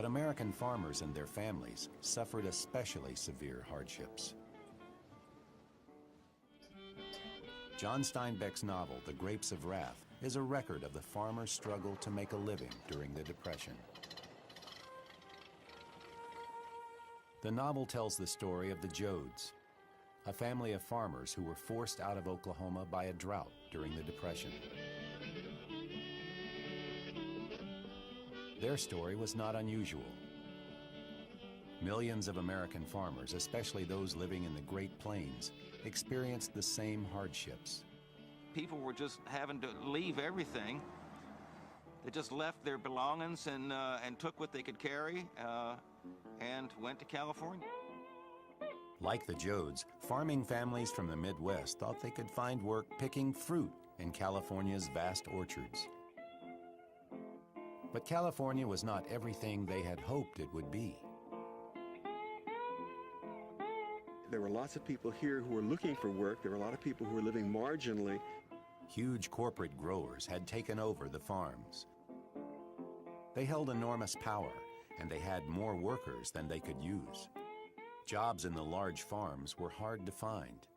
But American farmers and their families suffered especially severe hardships. John Steinbeck's novel, The Grapes of Wrath, is a record of the farmer's struggle to make a living during the Depression. The novel tells the story of the Joads, a family of farmers who were forced out of Oklahoma by a drought during the Depression. Their story was not unusual. Millions of American farmers, especially those living in the Great Plains, experienced the same hardships. People were just having to leave everything. They just left their belongings and took what they could carry and went to California. Like the Joads, farming families from the Midwest thought they could find work picking fruit in California's vast orchards. But California was not everything they had hoped it would be. There were lots of people here who were looking for work. There were a lot of people who were living marginally. Huge corporate growers had taken over the farms. They held enormous power, and they had more workers than they could use. Jobs in the large farms were hard to find.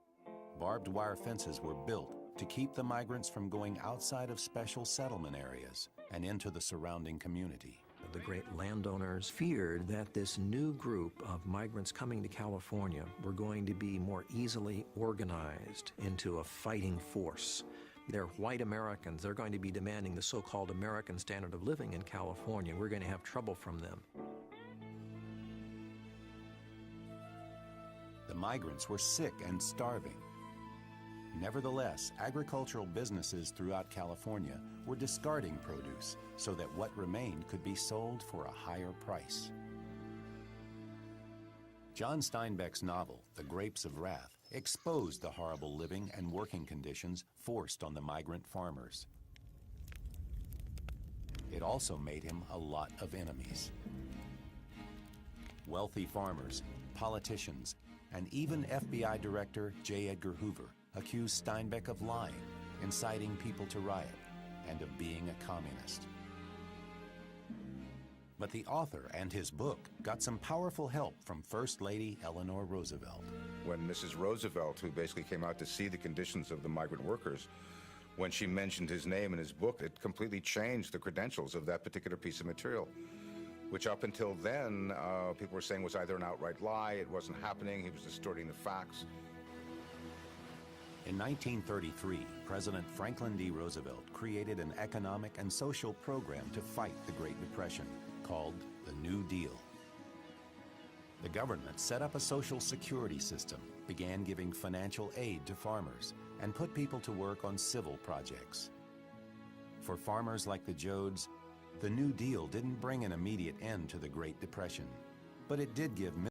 Barbed wire fences were built to keep the migrants from going outside of special settlement areas and into the surrounding community. The great landowners feared that this new group of migrants coming to California were going to be more easily organized into a fighting force. They're white Americans. They're going to be demanding the so-called American standard of living in California. We're going to have trouble from them. The migrants were sick and starving. Nevertheless, agricultural businesses throughout California were discarding produce so that what remained could be sold for a higher price. John Steinbeck's novel, The Grapes of Wrath, exposed the horrible living and working conditions forced on the migrant farmers. It also made him a lot of enemies. Wealthy farmers, politicians, and even FBI Director J. Edgar Hoover accused Steinbeck of lying, inciting people to riot, and of being a communist. But the author and his book got some powerful help from First Lady Eleanor Roosevelt. When Mrs. Roosevelt, who basically came out to see the conditions of the migrant workers, when she mentioned his name in his book, it completely changed the credentials of that particular piece of material, which up until then, people were saying was either an outright lie, it wasn't happening, he was distorting the facts. In 1933, President Franklin D. Roosevelt created an economic and social program to fight the Great Depression called the New Deal. The government set up a social security system, began giving financial aid to farmers, and put people to work on civil projects. For farmers like the Joads, the New Deal didn't bring an immediate end to the Great Depression, but it did give